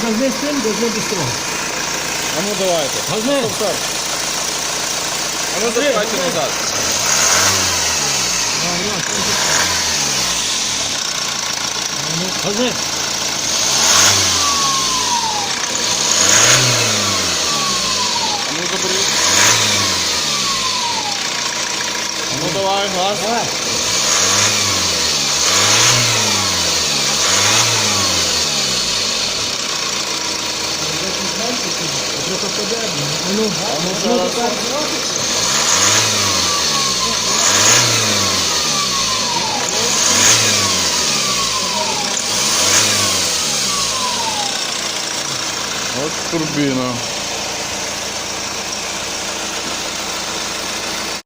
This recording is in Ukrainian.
Газни з тим, газни без того. А ну давайте. Газни. Стоп. А ну давайте назад. Газни. А ну забери. А ну давай, газ. Давай. А ну ще раз. От турбіна.